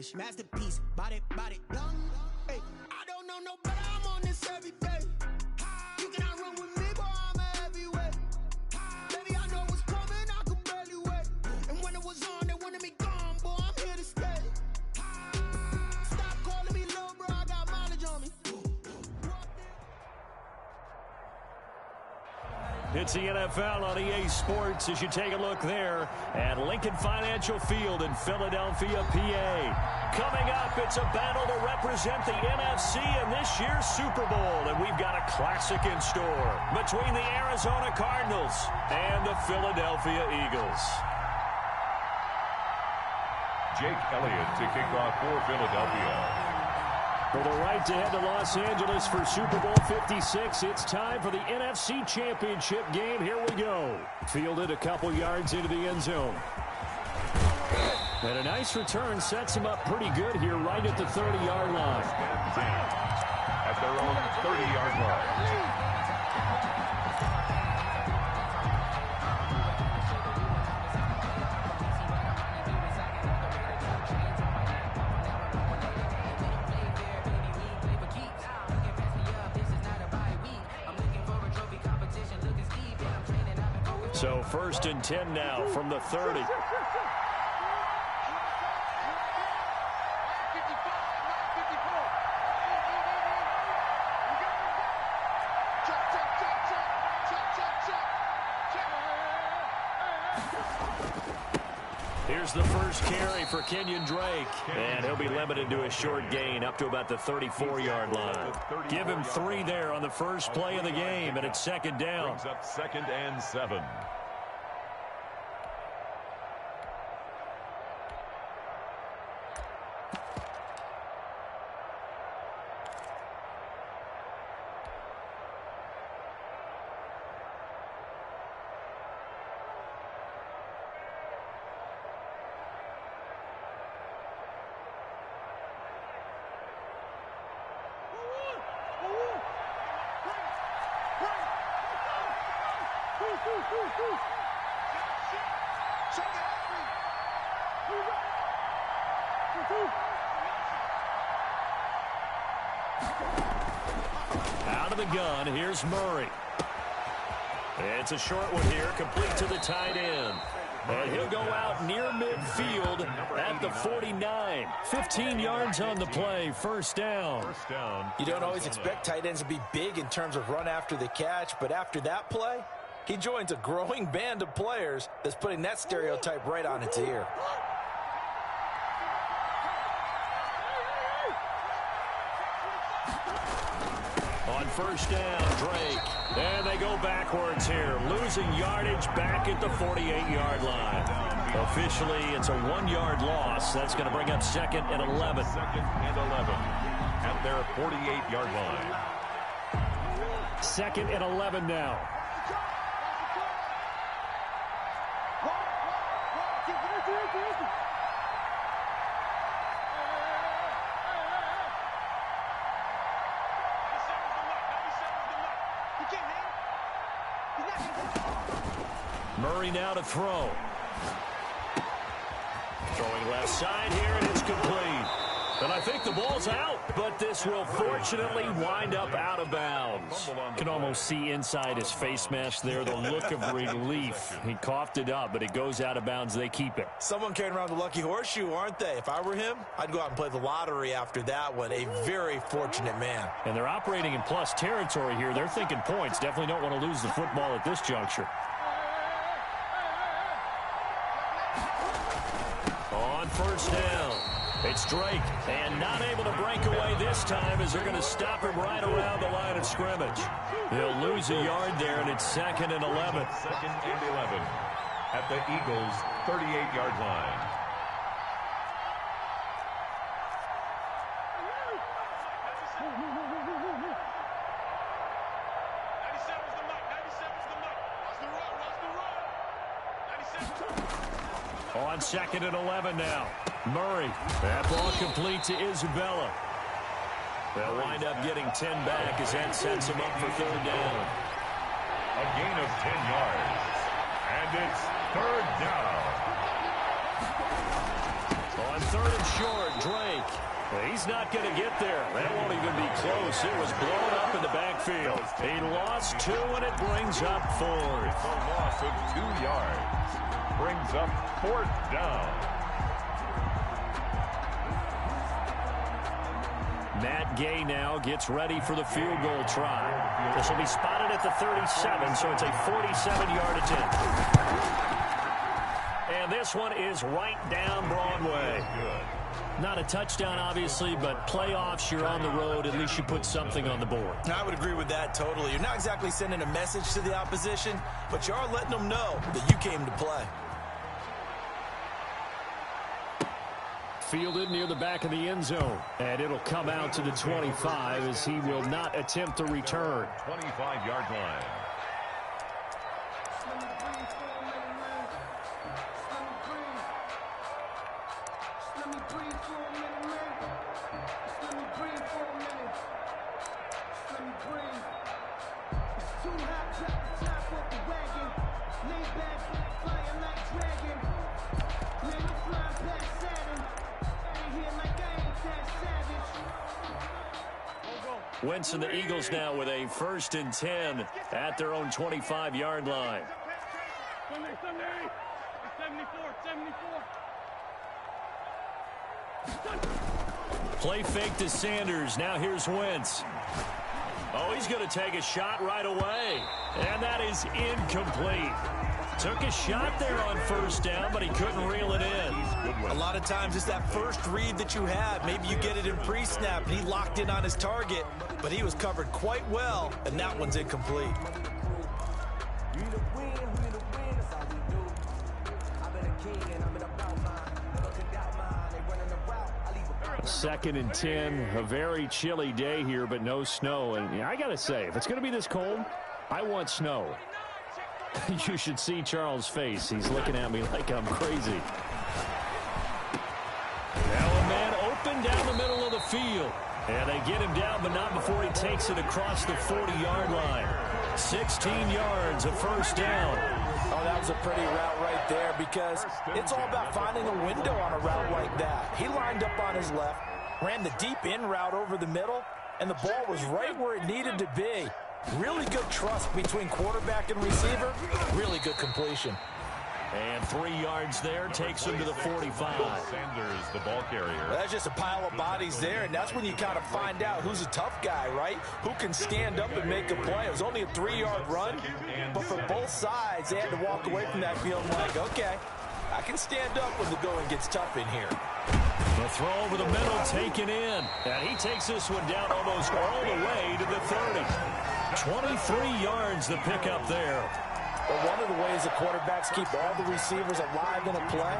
stylish masterpiece. Body, young. Hey, I don't know no better. I'm on this every day. You cannot run with me, boy. I'm a heavyweight. Baby, I know what's coming. I could barely wait. And when it was on, they wanted me gone, boy. I'm here to stay. Stop calling me little bro. I got mileage on me. It's the NFL on EA Sports as you take a look there at Lincoln Financial Field in Philadelphia, PA. Coming up, it's a battle to represent the NFC in this year's Super Bowl, and we've got a classic in store between the Arizona Cardinals and the Philadelphia Eagles. Jake Elliott to kick off for Philadelphia. For the right to head to Los Angeles for Super Bowl 56, it's time for the NFC Championship game. Here we go. Fielded a couple yards into the end zone. And a nice return sets him up pretty good here right at the 30-yard line. At their own 30-yard line. So 1st and 10 now from the 30. Here's the first carry for Kenyon Drake. And he'll be limited to a short gain up to about the 34-yard line. Give him 3 there on the first play of the game, and it's 2nd down. Brings up 2nd and 7. Out of the gun, here's Murray. It's a short one here, complete to the tight end. And he'll go out near midfield at the 49. 15 yards on the play, 1st down. You don't always expect tight ends to be big in terms of run after the catch, but after that play, he joins a growing band of players that's putting that stereotype right on its ear. On 1st down, Drake. And they go backwards here, losing yardage back at the 48-yard line. Officially, it's a 1-yard loss. That's going to bring up 2nd and 11. 2nd and 11 at their 48-yard line. 2nd and 11 now. Murray now to throw. Throwing left side here, and it's complete. And I think the ball's out, but this will fortunately wind up out of bounds. Can almost see inside his face mask there the look of relief. He coughed it up, but it goes out of bounds. They keep it. Someone carrying around the lucky horseshoe, aren't they? If I were him, I'd go out and play the lottery after that one. A very fortunate man. And they're operating in plus territory here. They're thinking points. Definitely don't want to lose the football at this juncture. On 1st down, it's Drake, and not able to break away this time as they're going to stop him right around the line of scrimmage. They'll lose a yard there, and it's 2nd and 11. 2nd and 11 at the Eagles' 38-yard line. On 2nd and 11 now. Murray. That ball complete to Isabella. They'll wind up getting 10 back as that sets him up for 3rd down. A gain of 10 yards. And it's 3rd down. On 3rd and short, He's not going to get there. That won't even be close. It was blown up in the backfield. He lost 2, and it brings up 4. It's a loss of 2 yards. Brings up 4th down. Matt Gay now gets ready for the field goal try. This will be spotted at the 37, so it's a 47-yard attempt. And this one is right down Broadway. Not a touchdown, obviously, but playoffs, you're on the road. At least you put something on the board. I would agree with that totally. You're not exactly sending a message to the opposition, but you are letting them know that you came to play. Fielded near the back of the end zone. And it'll come out to the 25 as he will not attempt to return. 25-yard line. Wentz and the Eagles now with a 1st and 10 at their own 25-yard line. Play fake to Sanders. Now here's Wentz. Oh, he's going to take a shot right away. And that is incomplete. Took a shot there on 1st down, but he couldn't reel it in. A lot of times it's that first read that you have. Maybe you get it in pre-snap, and he locked in on his target, but he was covered quite well, and that one's incomplete. 2nd and 10. A very chilly day here, but no snow. And I got to say, if it's going to be this cold, I want snow. You should see Charles' face. He's looking at me like I'm crazy. Now a man open down the middle of the field. And they get him down, but not before he takes it across the 40-yard line. 16 yards, a 1st down. Oh, that was a pretty route right there because it's all about finding a window on a route like that. He lined up on his left, ran the deep in route over the middle, and the ball was right where it needed to be. Really good trust between quarterback and receiver. Really good completion. And 3 yards there takes him to the 45. Sanders, the ball carrier. Well, that's just a pile of bodies there, and that's when you kind of find out who's a tough guy, right? Who can stand up and make a play. It was only a 3-yard run, but for both sides, they had to walk away from that field like, okay, I can stand up when the going gets tough in here. The throw over the middle taken in, and he takes this one down almost all the way to the 30. 23 yards the pickup there. But one of the ways the quarterbacks keep all the receivers alive in a play,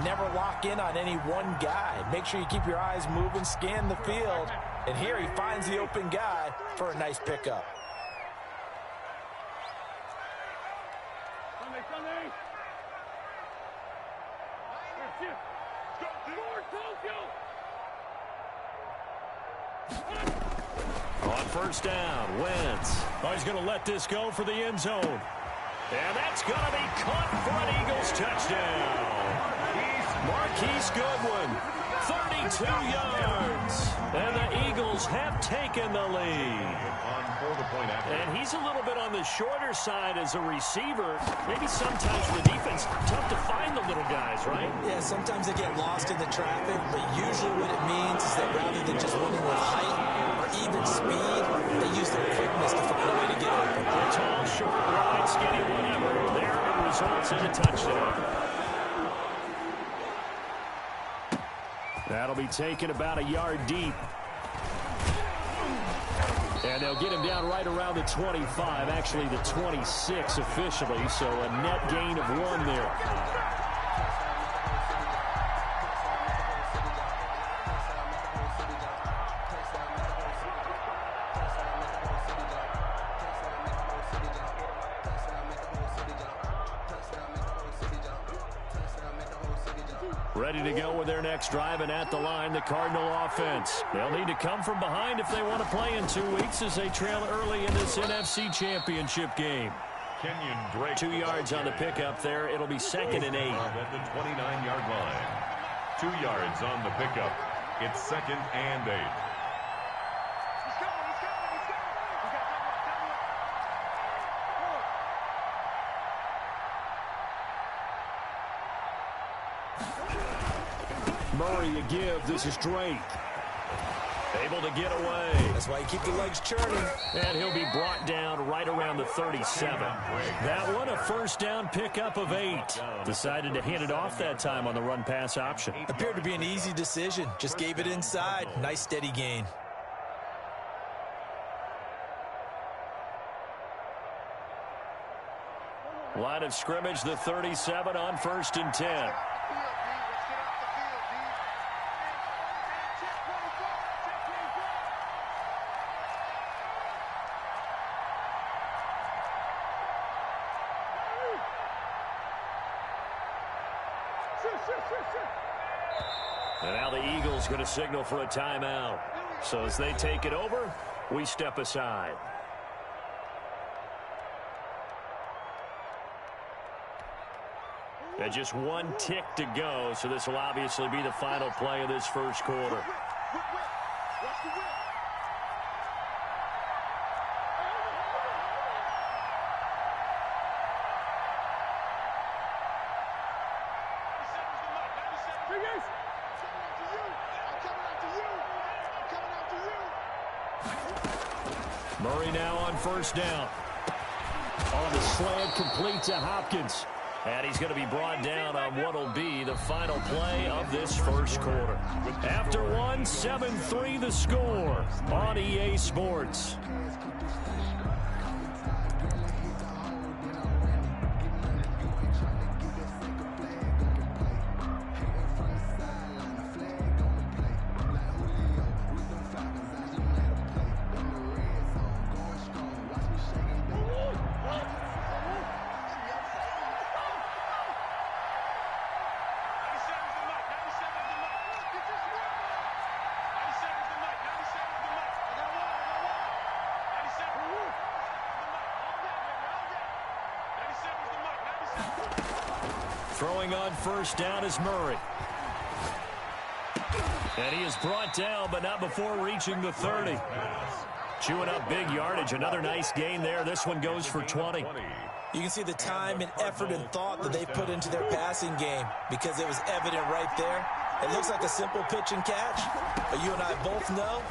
never lock in on any one guy. Make sure you keep your eyes moving, scan the field, and here he finds the open guy for a nice pickup. On 1st down, Wentz. Oh, he's going to let this go for the end zone. And that's going to be caught for an Eagles touchdown. Marquise Goodwin, 32 yards. And the Eagles have taken the lead. And he's a little bit on the shorter side as a receiver. Maybe sometimes for the defense, tough to find the little guys, right? Yeah, sometimes they get lost in the traffic, but usually what it means is that rather than just winning with height or even speed, they use their quickness to find a way to get open. Tall, short, wide, skinny, whatever. There it results in a touchdown. That'll be taken about a yard deep. And they'll get him down right around the 25, actually the 26 officially, so a net gain of 1 there. Ready to go with their next drive, and at the line, the Cardinal offense. They'll need to come from behind if they want to play in 2 weeks as they trail early in this NFC Championship game. Kenyon Drake. 2 yards on the pickup there. It'll be 2nd and 8. At the 29-yard line. 2 yards on the pickup. It's 2nd and 8. Murray a give. This is Drake. Able to get away. That's why you keep the legs churning. And he'll be brought down right around the 37. That one, a first down pickup of 8. Decided to hand it off that time on the run-pass option. Appeared to be an easy decision. Just gave it inside. Nice steady gain. Line of scrimmage, the 37 on 1st and 10. And now the Eagles going to signal for a timeout. So as they take it over, we step aside. And just 1 tick to go, so this will obviously be the final play of this first quarter. Murray now on 1st down. On the slant, complete to Hopkins. And he's going to be brought down on what will be the final play of this first quarter. After 1, 7-3 the score on EA Sports. Throwing on 1st down is Murray. And he is brought down, but not before reaching the 30. Chewing up big yardage. Another nice gain there. This one goes for 20. You can see the time and effort and thought that they put into their passing game because it was evident right there. It looks like a simple pitch and catch, but you and I both know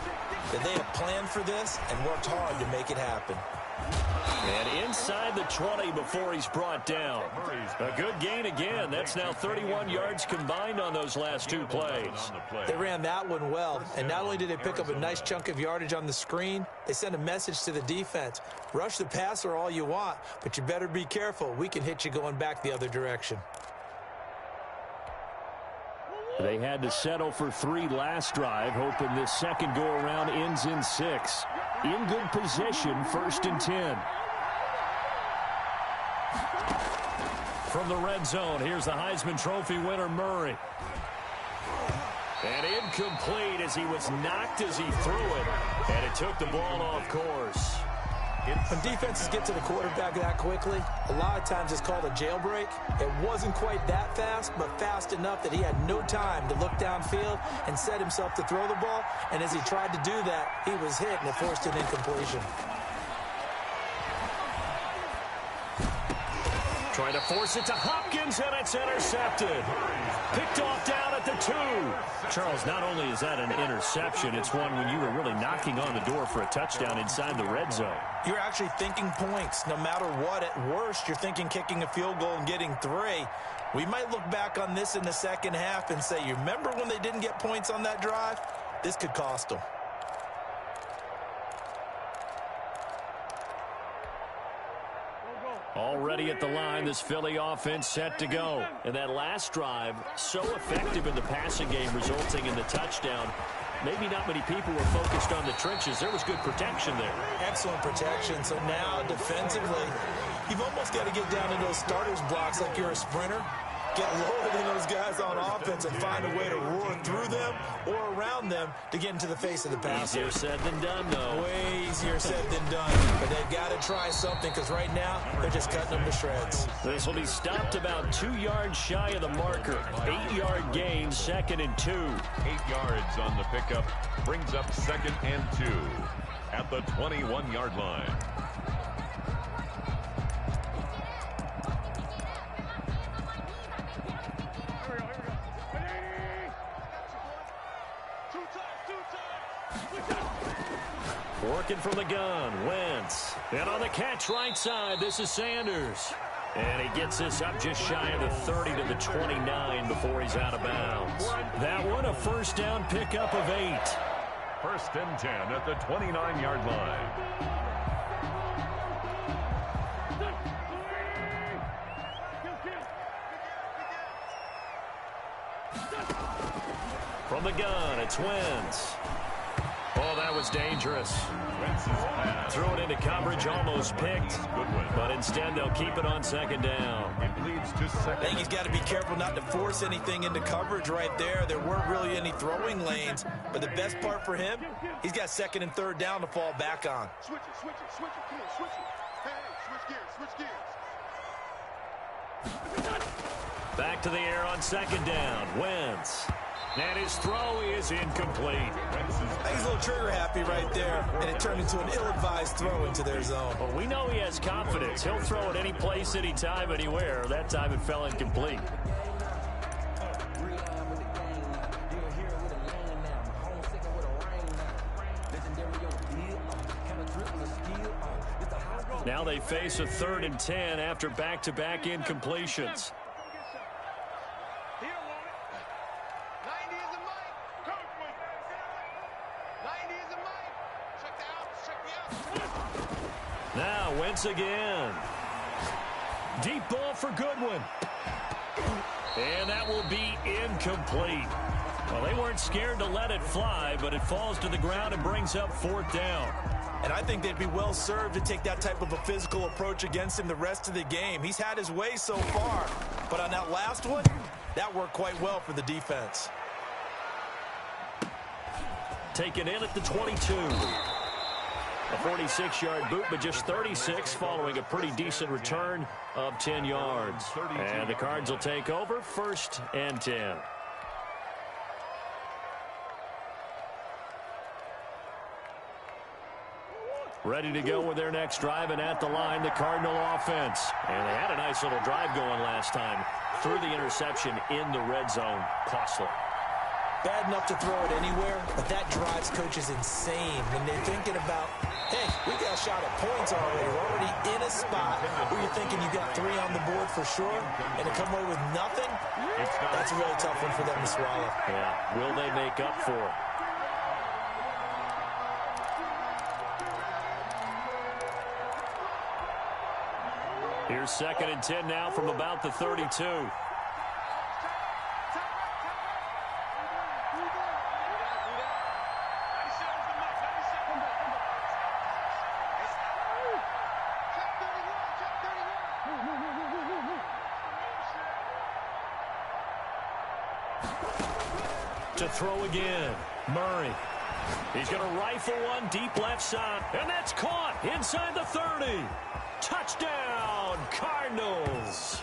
that they have planned for this and worked hard to make it happen. And inside the 20 before he's brought down. A good gain again. That's now 31 yards combined on those last 2 plays. They ran that one well, and not only did they pick up a nice chunk of yardage on the screen, they sent a message to the defense. Rush the passer all you want, but you better be careful. We can hit you going back the other direction. They had to settle for 3 last drive, hoping this second go-around ends in 6. In good position, 1st and 10. From the red zone, here's the Heisman Trophy winner, Murray. And incomplete as he was knocked as he threw it. And it took the ball off course. When defenses get to the quarterback that quickly, a lot of times it's called a jailbreak. It wasn't quite that fast, but fast enough that he had no time to look downfield and set himself to throw the ball. And as he tried to do that, he was hit, and it forced an incompletion. Trying to force it to Hopkins, and it's intercepted. Picked off down at the 2. Charles, not only is that an interception, it's one when you were really knocking on the door for a touchdown inside the red zone. You're actually thinking points. No matter what, at worst, you're thinking kicking a field goal and getting 3. We might look back on this in the second half and say, you remember when they didn't get points on that drive? This could cost them. Already at the line, this Philly offense set to go. And that last drive, so effective in the passing game, resulting in the touchdown. Maybe not many people were focused on the trenches. There was good protection there. Excellent protection. So now, defensively, you've almost got to get down to those starters blocks like you're a sprinter. Get lower than those guys on offense and find a way to roar through them or around them to get into the face of the passer. Easier said than done, though. Way easier said than done. But they've got to try something because right now they're just cutting them to shreds. This will be stopped about 2 yards shy of the marker. 8-yard gain, 2nd and 2. 8 yards on the pickup brings up 2nd and 2 at the 21-yard line. Working from the gun, Wentz. And on the catch right side, this is Sanders. And he gets this up just shy of the 30 to the 29 before he's out of bounds. That one, a first down pickup of 8. 1st and 10 at the 29-yard line. From the gun, it's Wentz. Oh, that was dangerous. Threw it into coverage, almost picked. But instead, they'll keep it on 2nd down. It leads to 2nd. I think he's got to be careful not to force anything into coverage right there. There weren't really any throwing lanes. But the best part for him, he's got 2nd and 3rd down to fall back on. Switch it. Come on, switch it. Hey, switch gears. Back to the air on 2nd down. Wentz. And his throw is incomplete. He's a little trigger happy right there, and it turned into an ill-advised throw into their zone. Well, we know he has confidence. He'll throw it any place, anytime, anywhere. That time it fell incomplete. Now they face a 3rd and 10 after back-to-back incompletions. Now Wentz again. Deep ball for Goodwin. And that will be incomplete. Well, they weren't scared to let it fly, but it falls to the ground and brings up 4th down. And I think they'd be well served to take that type of a physical approach against him the rest of the game. He's had his way so far, but on that last one, that worked quite well for the defense. Taken in at the 22. A 46-yard boot, but just 36 following a pretty decent return of 10 yards. And the Cards will take over, 1st and 10. Ready to go with their next drive, and at the line, the Cardinal offense. And they had a nice little drive going last time. Threw the interception in the red zone. Costly. Bad enough to throw it anywhere, but that drives coaches insane when they're thinking about, hey, we got a shot at points already. We're already in a spot where you're thinking you got 3 on the board for sure, and to come away with nothing, that's a really tough one for them to swallow. Yeah, will they make up for it? Here's 2nd and 10 now from about the 32. To throw again, Murray. He's going to rifle one deep left side, and that's caught inside the 30. Touchdown, Cardinals.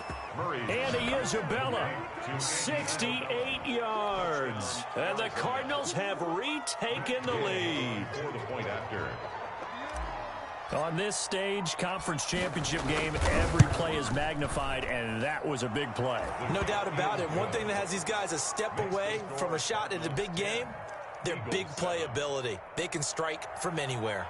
Andy Isabella, 68 yards. And the Cardinals have retaken the lead. On this stage, conference championship game, every play is magnified, and that was a big play. No doubt about it. One thing that has these guys a step away from a shot at a big game, their big play ability. They can strike from anywhere.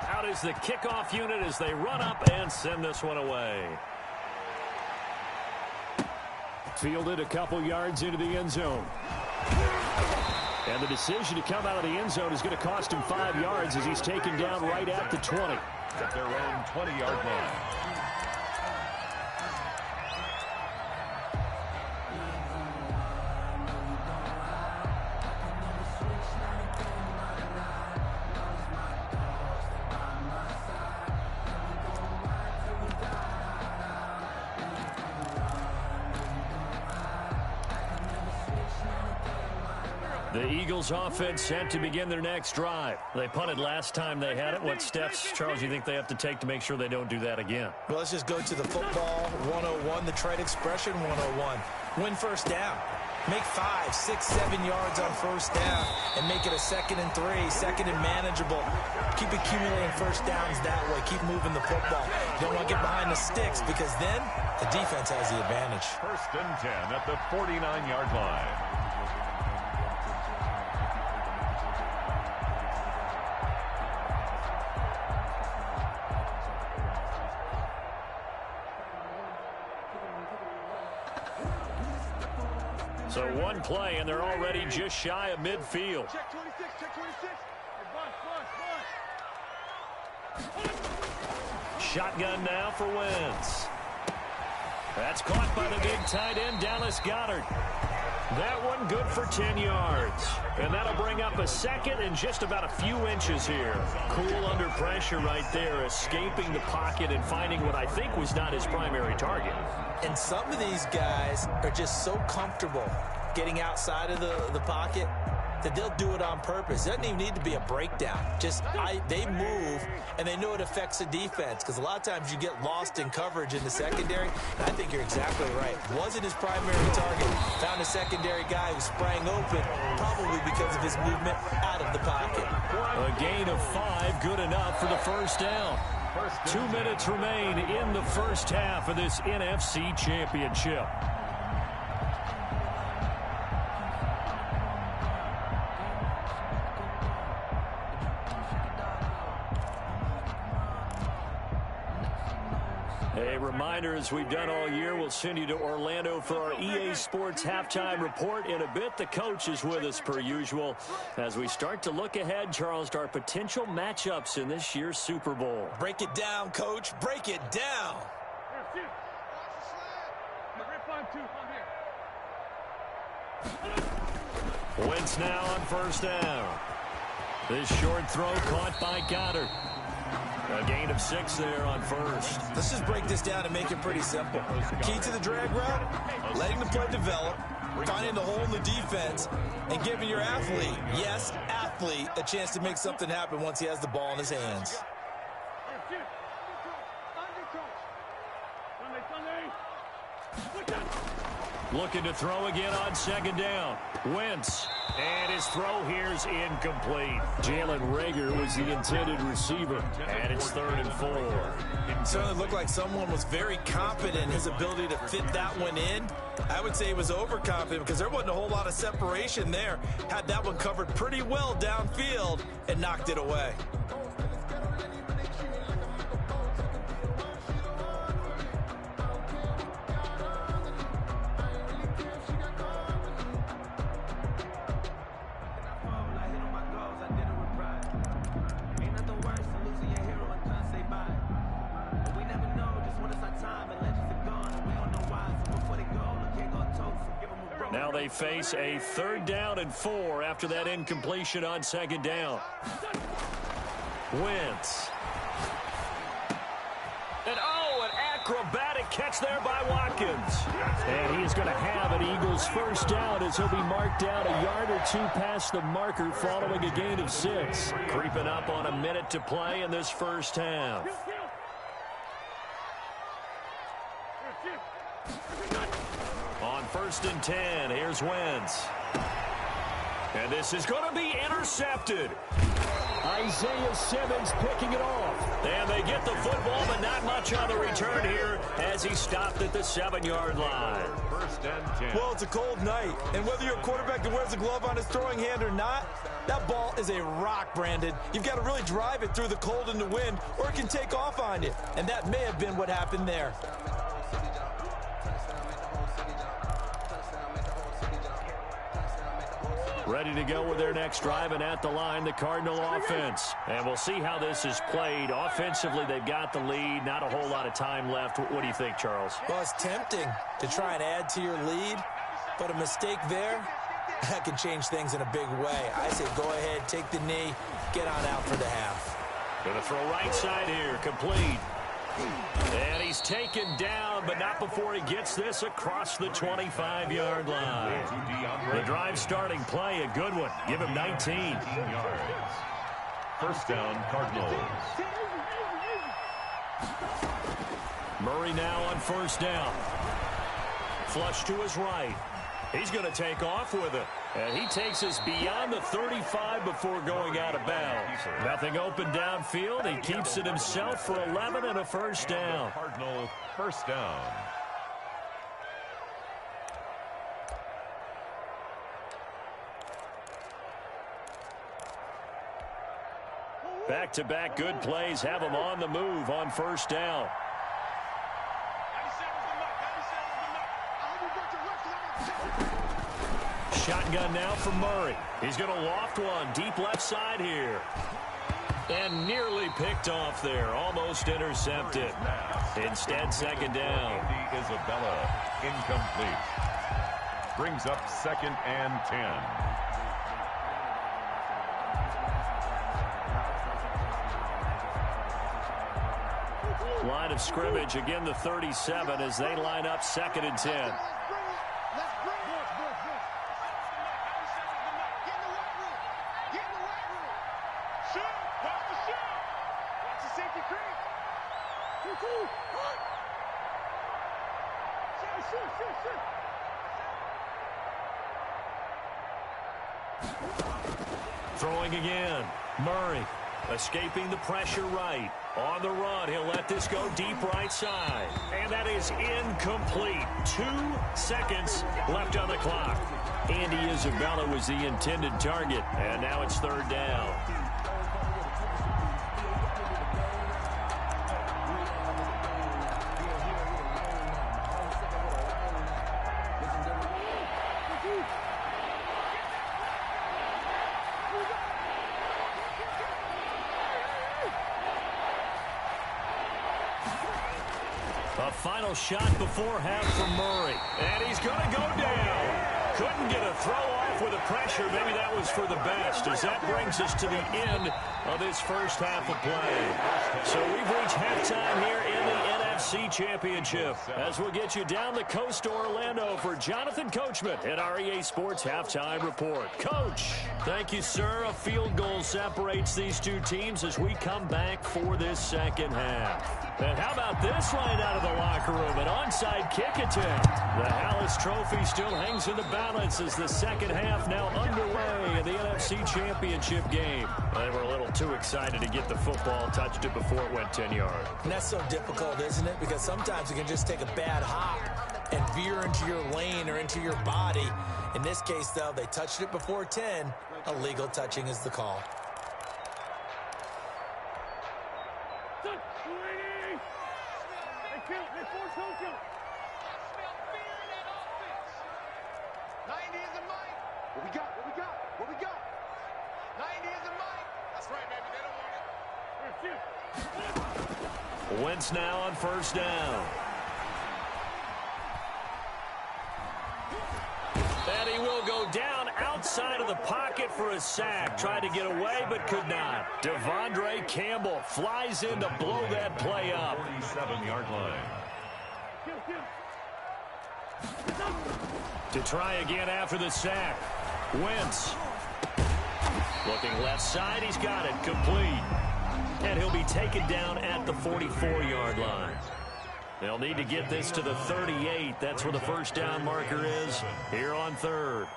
Out is the kickoff unit as they run up and send this one away. Fielded a couple yards into the end zone. And the decision to come out of the end zone is going to cost him 5 yards as he's taken down right at the 20. At their own 20-yard line. The Eagles offense set to begin their next drive. They punted last time they had it. What steps, Charles, you think they have to take to make sure they don't do that again? Well, let's just go to the football 101, the trade expression 101. Win first down. Make 5, 6, 7 yards on first down and make it a 2nd and 3, 2nd and manageable. Keep accumulating first downs that way. Keep moving the football. You don't want to get behind the sticks because then the defense has the advantage. 1st and 10 at the 49-yard line. So one play, and they're already just shy of midfield. Check 26, check 26. Shotgun now for Wentz. That's caught by the big tight end, Dallas Goedert. That one good for 10 yards. And that'll bring up a 2nd and just about a few inches here. Cool under pressure right there, escaping the pocket and finding what I think was not his primary target. And some of these guys are just so comfortable getting outside of the pocket that they'll do it on purpose. It doesn't even need to be a breakdown. Just they move, and they know it affects the defense because a lot of times you get lost in coverage in the secondary. And I think you're exactly right. Wasn't his primary target. Found a secondary guy who sprang open, probably because of his movement out of the pocket. A gain of 5, good enough for the first down. 2 minutes remain in the first half of this NFC Championship. A reminder, as we've done all year, we'll send you to Orlando for our EA Sports halftime report. In a bit, the coach is with us per usual as we start to look ahead, Charles, to our potential matchups in this year's Super Bowl. Break it down, Coach. Break it down. Wentz now on first down. This short throw caught by Goddard. A gain of 6 there on first. Let's just break this down and make it pretty simple. Key to the drag route, letting the play develop, finding the hole in the defense, and giving your athlete, yes, athlete, a chance to make something happen once he has the ball in his hands. Looking to throw again on 2nd down. Wentz. And his throw here's incomplete. Jalen Reagor was the intended receiver. And it's 3rd and 4. It certainly looked like someone was very confident in his ability to fit that one in. I would say he was overconfident because there wasn't a whole lot of separation there. Had that one covered pretty well downfield and knocked it away. Now they face a 3rd down and 4 after that incompletion on 2nd down. Wentz. And an acrobatic catch there by Watkins. And he is going to have an Eagles first down as he'll be marked down a yard or 2 past the marker following a gain of 6. Creeping up on a minute to play in this first half. On 1st and 10, here's Wentz. And this is going to be intercepted. Isaiah Simmons picking it off. And they get the football, but not much on the return here as he stopped at the 7-yard line. 1st and 10. Well, it's a cold night, and whether you're a quarterback that wears a glove on his throwing hand or not, that ball is a rock, Brandon. You've got to really drive it through the cold and the wind, or it can take off on you. And that may have been what happened there. Ready to go with their next drive, and at the line, the Cardinal offense. And we'll see how this is played. Offensively, they've got the lead. Not a whole lot of time left. What do you think, Charles? Well, it's tempting to try and add to your lead, but a mistake there, that can change things in a big way. I say go ahead, take the knee, get on out for the half. Going to throw right side here, complete. And he's taken down, but not before he gets this across the 25-yard line. The drive starting play, a good one. Give him 19 yards. First down, Cardinals. Murray now on first down. Flush to his right. He's going to take off with it. And he takes us beyond the 35 before going out of bounds. Nothing open downfield. He keeps it himself for 11 and a first down. Cardinal first down. Back-to-back good plays have him on the move on first down. Shotgun now for Murray. He's going to loft one deep left side here. And nearly picked off there. Almost intercepted. Instead, second down. Andy Isabella, incomplete. Brings up second and 10. Line of scrimmage, again the 37 as they line up second and 10. Throwing again. Murray escaping the pressure right. On the run, he'll let this go deep right side. And that is incomplete. 2 seconds left on the clock. Andy Isabella was the intended target. And now it's third down. A final shot before half from Murray. And he's going to go down. Couldn't get a throw off with the pressure. Maybe that was for the best, as that brings us to the end of this first half of play. So we've reached halftime here in the NFC Championship, as we'll get you down the coast to Orlando for Jonathan Coachman at our EA Sports Halftime Report. Coach, thank you, sir. A field goal separates these two teams as we come back for this second half. And how about this right out of the locker room? An onside kick attempt. The Hallis Trophy still hangs in the balance as the second half now underway in the NFC Championship game. They were a little too excited to get the football, touched it before it went 10 yards. And that's so difficult, isn't it? Because sometimes you can just take a bad hop and veer into your lane or into your body. In this case, though, they touched it before 10. Illegal touching is the call. Wentz now on first down. And he will go down outside of the pocket for a sack. Tried to get away, but could not. Devondre Campbell flies in to blow that play up. 47-yard line. To try again after the sack. Wentz. Looking left side, he's got it. Complete. And he'll be taken down at the 44-yard line. They'll need to get this to the 38. That's where the first down marker is here on third.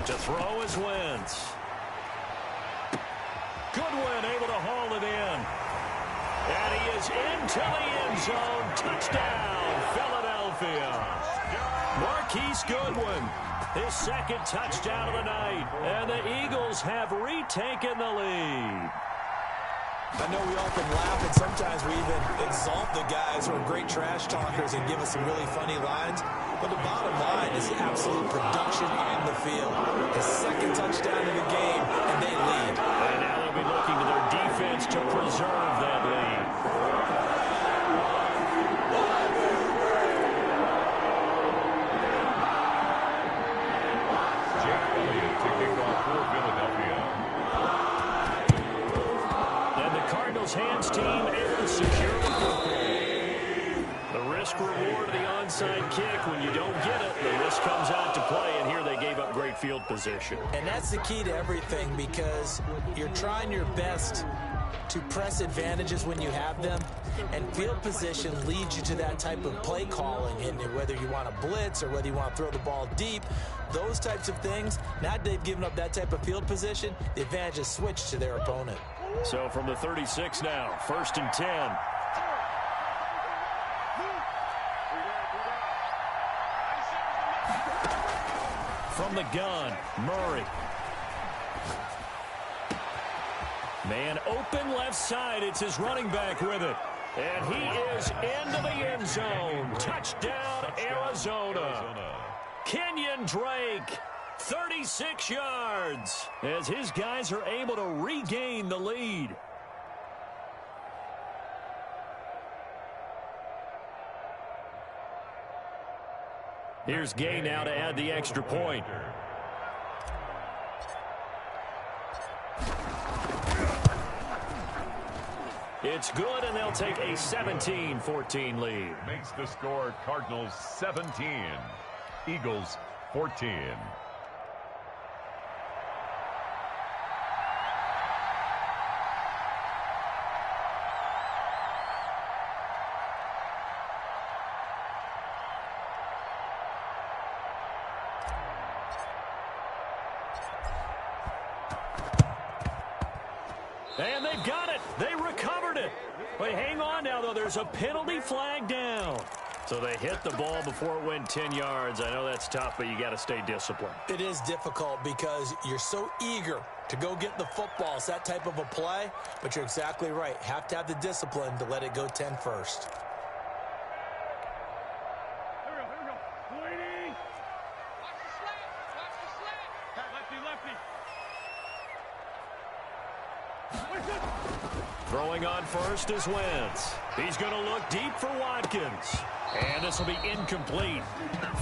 To throw is Wentz. Goodwin able to haul it in. And he is into the end zone. Touchdown, Philadelphia. Marquise Goodwin, his second touchdown of the night. And the Eagles have retaken the lead. I know we often laugh, and sometimes we even exalt the guys who are great trash talkers and give us some really funny lines. But the bottom line is the absolute production on the field. His second touchdown of the game, and they lead. And now they'll be looking to their defense to preserve that lead. Jake Elliott to kick off for Philadelphia. And the Cardinals hands team able to secure the football. The risk reward of the onside kick. When you don't get it, the risk comes out to play, and here they gave up great field position. And that's the key to everything, because you're trying your best to press advantages when you have them, and field position leads you to that type of play calling. And whether you want to blitz or whether you want to throw the ball deep, those types of things, now that they've given up that type of field position, the advantage is switched to their opponent. So from the 36 now, 1st and 10. From the gun, Murray. Man open left side. It's his running back with it. And he is into the end zone. Touchdown, Arizona. Kenyon Drake, 36 yards, as his guys are able to regain the lead. Here's Gay now to add the extra point. It's good, and they'll take a 17-14 lead. Makes the score Cardinals 17, Eagles 14. And they've got it. They recovered it. But hang on now, though. There's a penalty flag down. So they hit the ball before it went 10 yards. I know that's tough, but you got to stay disciplined. It is difficult because you're so eager to go get the football. It's that type of a play, but you're exactly right. Have to have the discipline to let it go 10 first. Throwing on first is Wentz. He's going to look deep for Watkins. And this will be incomplete.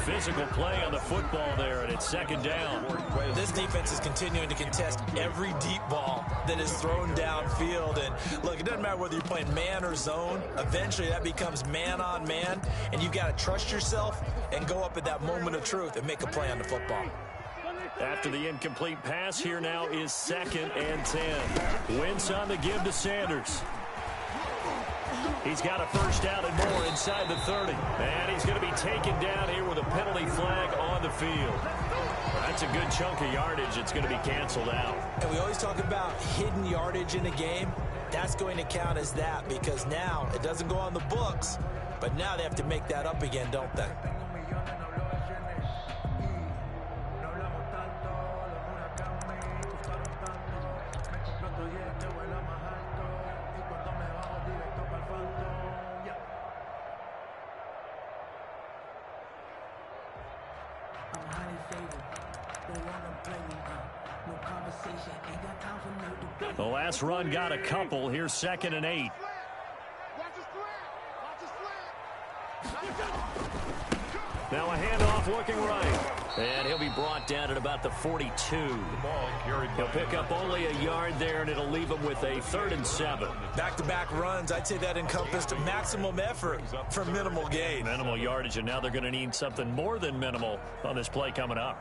Physical play on the football there, and it's 2nd down. This defense is continuing to contest every deep ball that is thrown downfield. And look, it doesn't matter whether you're playing man or zone. Eventually that becomes man on man, and you've got to trust yourself and go up at that moment of truth and make a play on the football. After the incomplete pass, here now is 2nd and 10. Wentz on the give to Sanders. He's got a first down and more inside the 30. And he's going to be taken down here with a penalty flag on the field. That's a good chunk of yardage. It's going to be canceled out. And we always talk about hidden yardage in a game. That's going to count as that, because now it doesn't go on the books, but now they have to make that up again, don't they? The last run got a couple. Here's 2nd and 8. Now a handoff looking right. And he'll be brought down at about the 42. He'll pick up only a yard there, and it'll leave him with a 3rd and 7. Back-to-back runs, I'd say that encompassed maximum effort for minimal gain. Minimal yardage, and now they're going to need something more than minimal on this play coming up.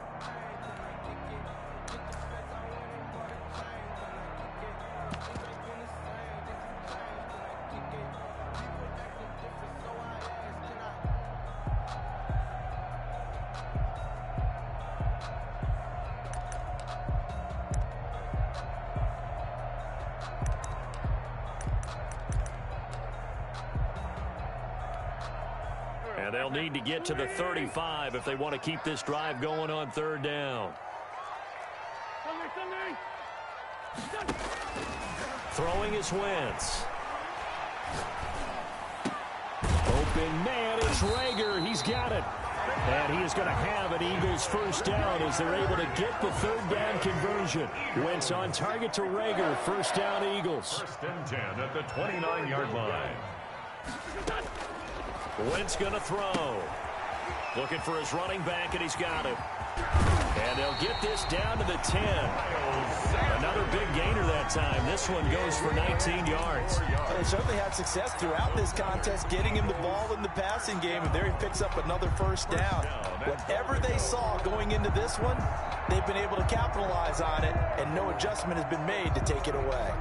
And they'll need to get to the 35 if they want to keep this drive going on 3rd down. Throwing is Wentz. Open man, it's Rager. He's got it. And he is going to have an Eagles first down as they're able to get the third down conversion. Wentz on target to Rager. First down, Eagles. First and 10 at the 29-yard line. Wentz going to throw. Looking for his running back, and he's got it. And they'll get this down to the 10. Another big gainer that time. This one goes for 19 yards. They certainly had success throughout this contest getting him the ball in the passing game, and there he picks up another first down. Whatever they saw going into this one, they've been able to capitalize on it, and no adjustment has been made to take it away.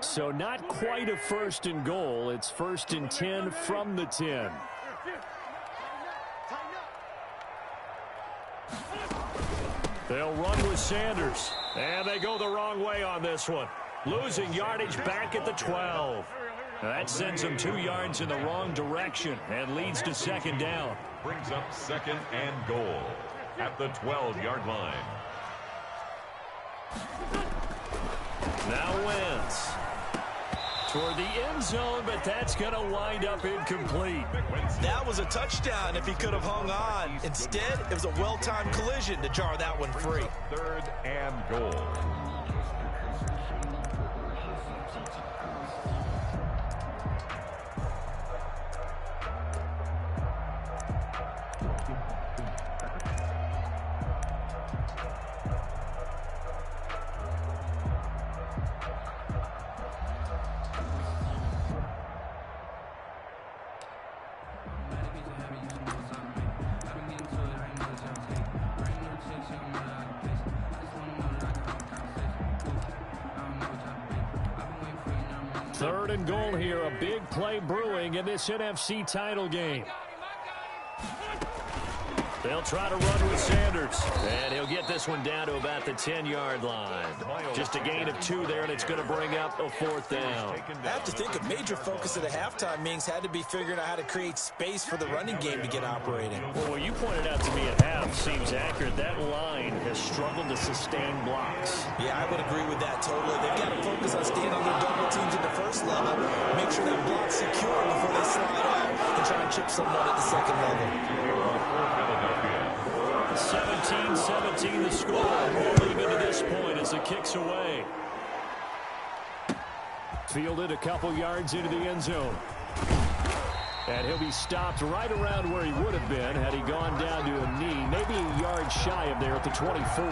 So not quite a first and goal. It's first and 10 from the 10. They'll run with Sanders. And they go the wrong way on this one. Losing yardage back at the 12. That sends them 2 yards in the wrong direction and leads to second down. Brings up second and goal at the 12-yard line. Now Wentz toward the end zone, but that's going to wind up incomplete. That was a touchdown if he could have hung on. Instead, it was a well-timed collision to jar that one free. Third and goal. Third and goal here, a big play brewing in this NFC title game. They'll try to run with Sanders, and he'll get this one down to about the 10-yard line. Just a gain of 2 there, and it's going to bring up a fourth down. I have to think a major focus at the halftime means had to be figuring out how to create space for the running game to get operating. Well, what you pointed out to me at half seems accurate. That line has struggled to sustain blocks. Yeah, I would agree with that totally. They've got to focus on staying on their double teams at the first level, make sure that block's secure before they slide out and try to chip someone at the second level. 17-17 the score. We'll leave it to this point as the kick's away. Fielded a couple yards into the end zone. And he'll be stopped right around where he would have been had he gone down to a knee, maybe a yard shy of there at the 24.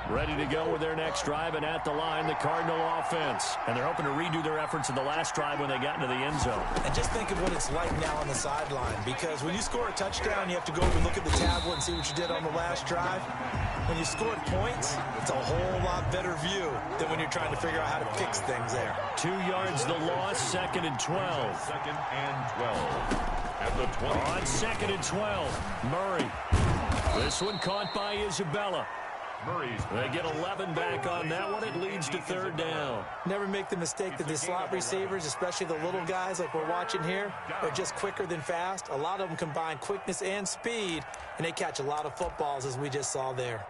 Ready to go with their next drive, and at the line, the Cardinal offense. And they're hoping to redo their efforts in the last drive when they got into the end zone. And just think of what it's like now on the sideline, because when you score a touchdown, you have to go and look at the tablet and see what you did on the last drive. When you scored points, it's a whole lot better view than when you're trying to figure out how to fix things there. 2 yards the loss, second and 12. Second and 12 at the 20. On second and 12, Murray. This one caught by Isabella. They get 11 back on that one. It leads to third down. Never make the mistake that the slot receivers, especially the little guys like we're watching here, are just quicker than fast. A lot of them combine quickness and speed, and they catch a lot of footballs, as we just saw there.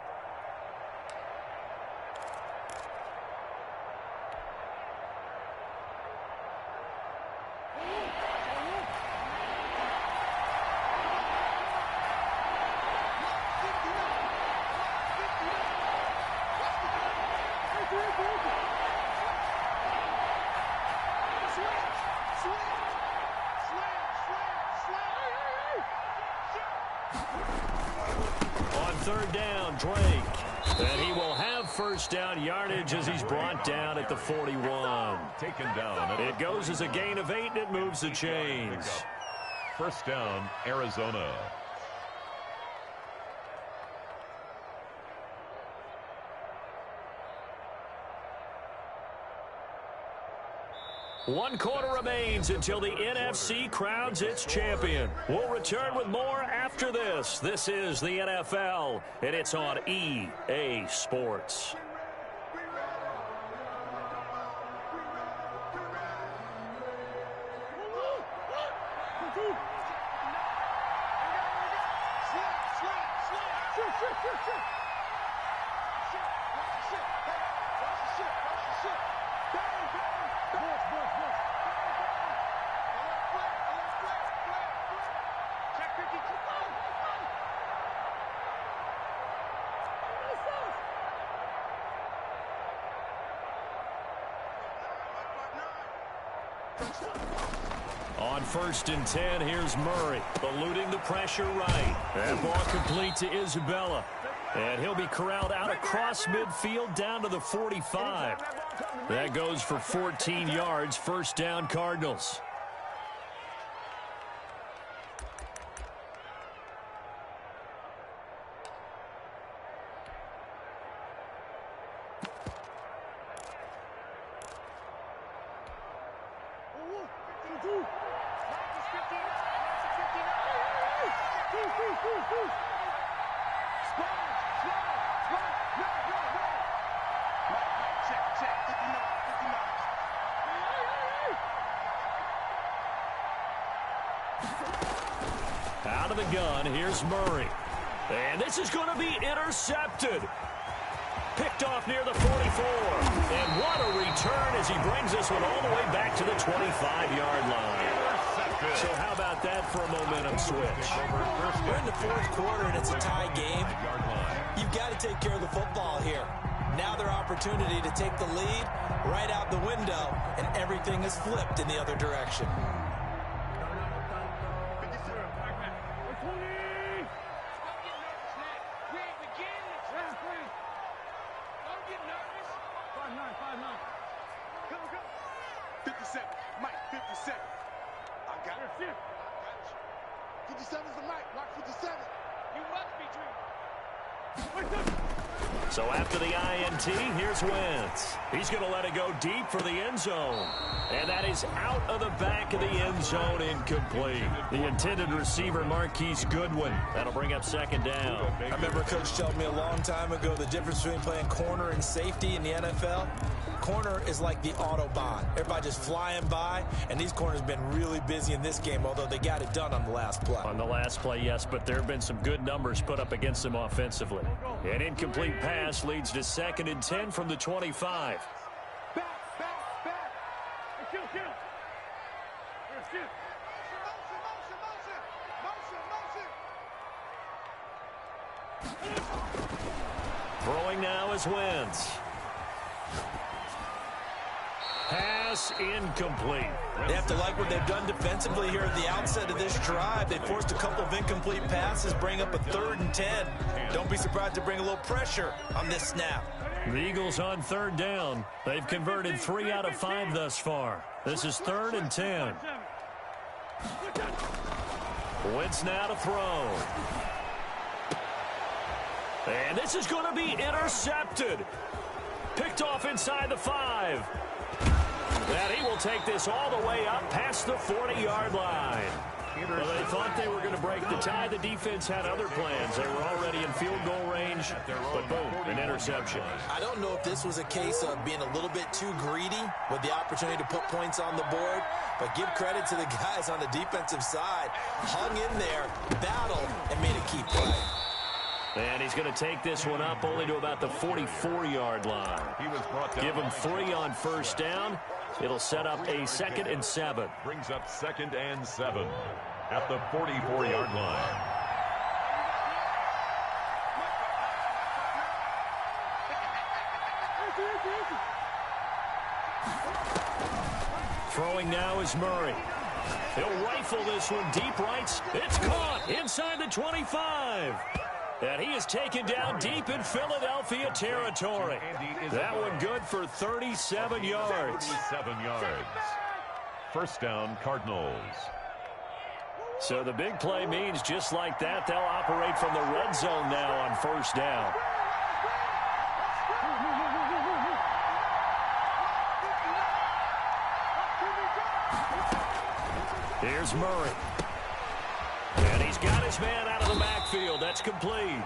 Third down, Drake. And he will have first down yardage as he's brought down at the 41. Taken down. It goes as a gain of 8, and it moves the chains. First down, Arizona. One quarter remains until the NFC crowns its champion. We'll return with more after this. This is the NFL, and it's on EA Sports. On 1st and 10, here's Murray, eluding the pressure right. That ball complete to Isabella. And he'll be corralled out across midfield down to the 45. That goes for 14 yards, first down Cardinals. Out of the gun, here's Murray. And this is going to be intercepted. Picked off near the 44. And what a return as he brings this one all the way back to the 25-yard line. So how about that for a momentum switch? We're in the fourth quarter, and it's a tie game. You've got to take care of the football here. Now their opportunity to take the lead right out the window, and everything is flipped in the other direction. So after the INT, here's Wentz. He's going to let it go deep for the end zone. And that is out of the back of the end zone, incomplete. The intended receiver, Marquise Goodwin. That'll bring up second down. I remember Coach telling me a long time ago the difference between playing corner and safety in the NFL. Corner is like the Autobahn. Everybody just flying by, and these corners have been really busy in this game, although they got it done on the last play. On the last play, yes, but there have been some good numbers put up against them offensively. An incomplete pass leads to 2nd and 10 from the 25. Throwing now is Wentz. Pass incomplete. They have to like what they've done defensively here at the outset of this drive. They forced a couple of incomplete passes, bring up a 3rd and 10. Don't be surprised to bring a little pressure on this snap. The Eagles on 3rd down. They've converted 3 out of 5 thus far. This is 3rd and 10. Wentz now to throw. And this is going to be intercepted. Picked off inside the 5. And he will take this all the way up past the 40-yard line. Well, they thought they were going to break the tie. The defense had other plans. They were already in field goal range, but boom, an interception. I don't know if this was a case of being a little bit too greedy with the opportunity to put points on the board, but give credit to the guys on the defensive side. Hung in there, battled, and made a key play. And he's going to take this one up only to about the 44-yard line. Give him 3 on 1st down. It'll set up a 2nd and 7. Brings up 2nd and 7 at the 44-yard line. Throwing now is Murray. He'll rifle this one deep right. It's caught inside the 25. And he is taken down deep in Philadelphia territory. That one good for 37 yards. 37 yards. First down, Cardinals. So the big play means just like that, they'll operate from the red zone now on 1st down. Here's Murray. And he's got his man out of the backfield. That's complete.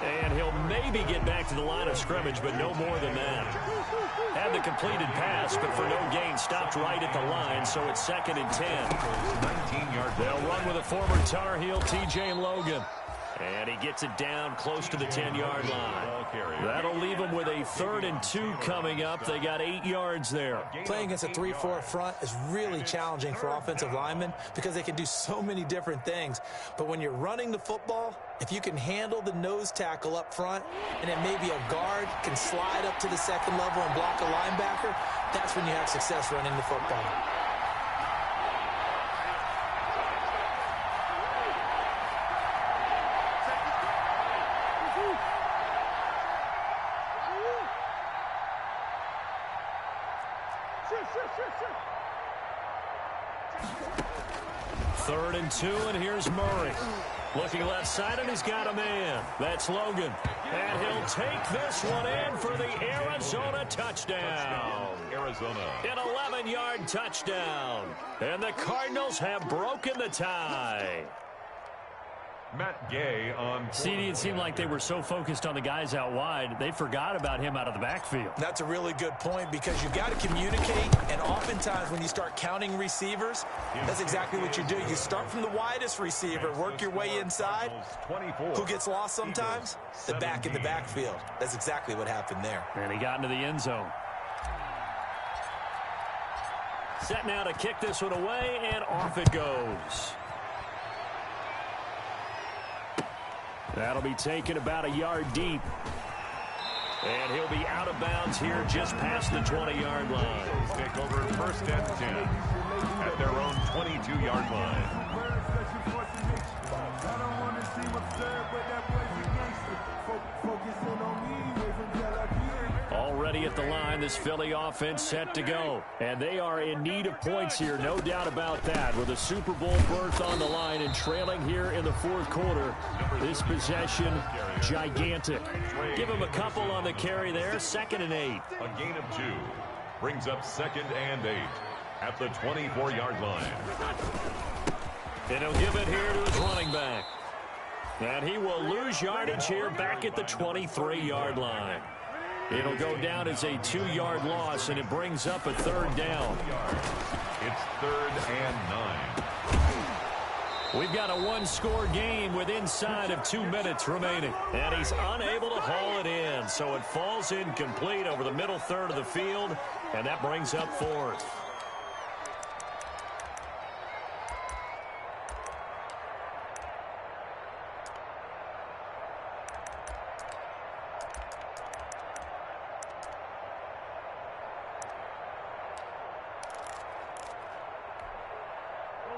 And he'll maybe get back to the line of scrimmage, but no more than that. Had the completed pass, but for no gain, stopped right at the line, so it's 2nd and 10. 19-yard. They'll run with a former Tar Heel, T.J. Logan. And he gets it down close to the 10-yard line. That'll leave them with a 3rd and 2 coming up. They got 8 yards there. Playing against a 3-4 front is really challenging for offensive linemen because they can do so many different things. But when you're running the football, if you can handle the nose tackle up front and then maybe a guard can can slide up to the second level and block a linebacker, that's when you have success running the football. Third and 2, and here's Murray. Looking left side, and he's got a man. That's Logan. And he'll take this one in for the Arizona touchdown. Arizona. An 11-yard touchdown. And the Cardinals have broken the tie. Matt Gay on. CD, it seemed like they were so focused on the guys out wide, they forgot about him out of the backfield. That's a really good point because you've got to communicate, and oftentimes when you start counting receivers, that's exactly what you do. You start from the widest receiver, work your way inside. Who gets lost sometimes? The back in the backfield. That's exactly what happened there. And he got into the end zone. Set now to kick this one away, and off it goes. That'll be taken about a yard deep. And he'll be out of bounds here just past the 20-yard line. Take over first and 10 at their own 22-yard line. Already at the line, this Philly offense set to go. And they are in need of points here, no doubt about that. With a Super Bowl berth on the line and trailing here in the fourth quarter, this possession, gigantic. Give him a couple on the carry there, 2nd and 8. A gain of 2 brings up 2nd and 8 at the 24-yard line. And he'll give it here to his running back. And he will lose yardage here back at the 23-yard line. It'll go down as a 2-yard loss, and it brings up a 3rd down. It's 3rd and 9. We've got a one-score game with inside of 2 minutes remaining. And he's unable to haul it in, so it falls incomplete over the middle third of the field, and that brings up 4th.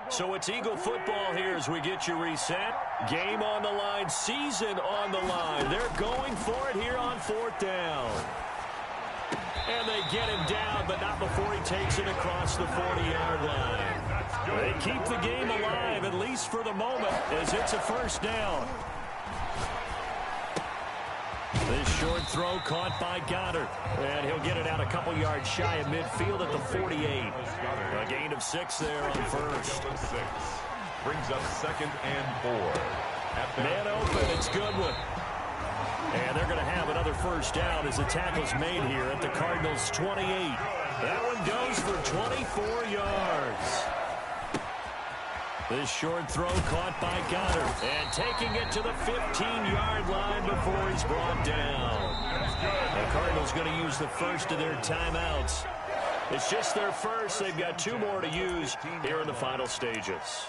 So it's Eagle football here as we get you reset. Game on the line, season on the line. They're going for it here on 4th down. And they get him down, but not before he takes it across the 40-yard line. They keep the game alive, at least for the moment, as it's a 1st down. This short throw caught by Goddard. And he'll get it out a couple yards shy of midfield at the 48. A gain of 6 there on 1st. Brings up 2nd and 4. Man open, it's Goodwin. And they're going to have another 1st down as the tackle's made here at the Cardinals' 28. That one goes for 24 yards. This short throw caught by Goddard. And taking it to the 15-yard line before he's brought down. The Cardinals going to use the first of their timeouts. It's just their first. They've got 2 more to use here in the final stages.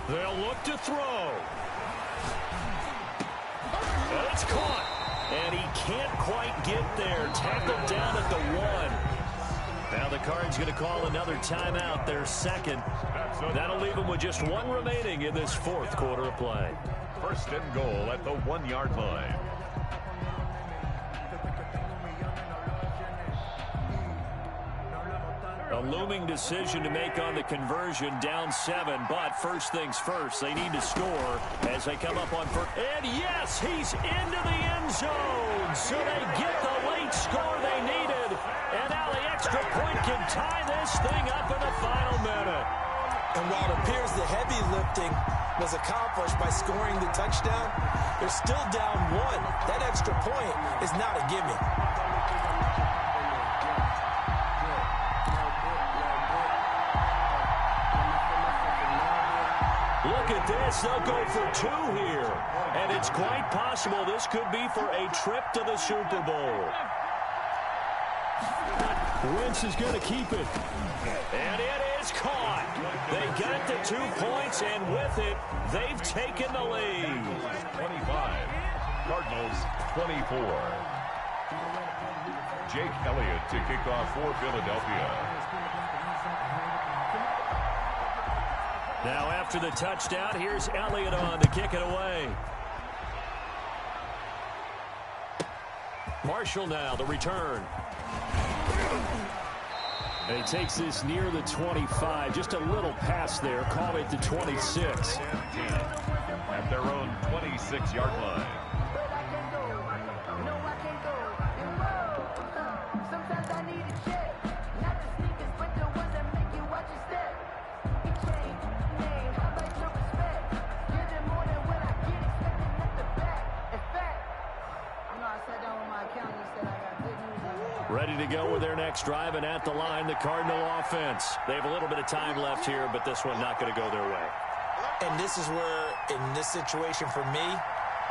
They'll look to throw. And it's caught. And he can't quite get there. Tackled down at the 1. Now the Cards going to call another timeout, their 2nd. That'll leave them with just 1 remaining in this 4th quarter of play. 1st and goal at the 1-yard line. A looming decision to make on the conversion, down 7. But first things first, they need to score as they come up on first. And yes, he's into the end zone. So they get the late score they needed. And now the extra point can tie this thing up in the final minute. And while it appears the heavy lifting was accomplished by scoring the touchdown, they're still down 1. That extra point is not a gimme. Look at this. They'll go for 2 here. And it's quite possible this could be for a trip to the Super Bowl. Wentz is going to keep it. And it is caught. They got the 2 points, and with it, they've taken the lead. 25. Cardinals 24. Jake Elliott to kick off for Philadelphia. Now after the touchdown, here's Elliott on to kick it away. Marshall now, the return. And he takes this near the 25. Just a little pass there. Call it the 26. At their own 26-yard line. Ready to go with their next drive, and at the line, the Cardinal offense. They have a little bit of time left here, but this one not going to go their way. And this is where, in this situation for me,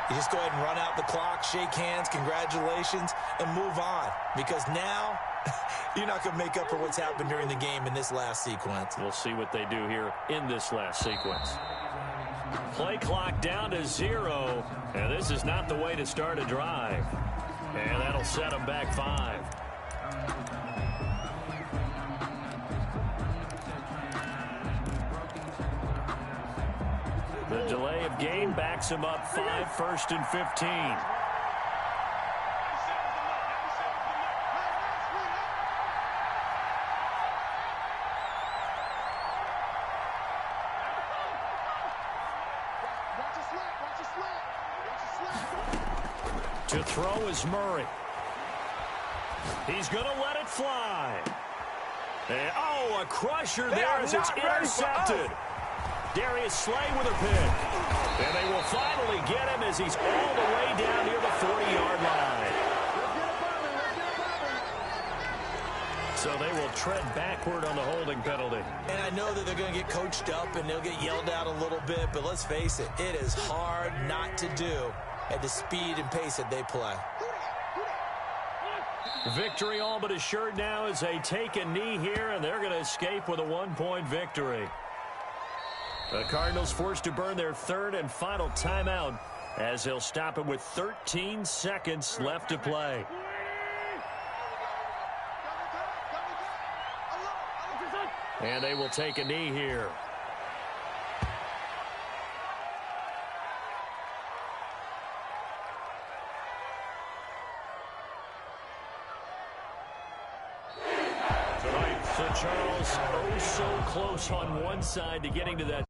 you just go ahead and run out the clock, shake hands, congratulations, and move on. Because now, you're not going to make up for what's happened during the game in this last sequence. We'll see what they do here in this last sequence. Play clock down to 0, and this is not the way to start a drive. And that'll set them back 5. The delay of game backs him up 5, 1st and 15. To throw is Murray. He's going to let it fly. And, oh, a crusher there as it's intercepted. Darius Slay with a pick. And they will finally get him as he's all the way down near the 40-yard line. So they will tread backward on the holding penalty. And I know that they're going to get coached up and they'll get yelled at a little bit, but let's face it, it is hard not to do at the speed and pace that they play. Victory all but assured now as they take a knee here, and they're going to escape with a 1-point victory. The Cardinals forced to burn their 3rd and final timeout as they'll stop it with 13 seconds left to play. And they will take a knee here. So, Charles, oh so close on one side to getting to that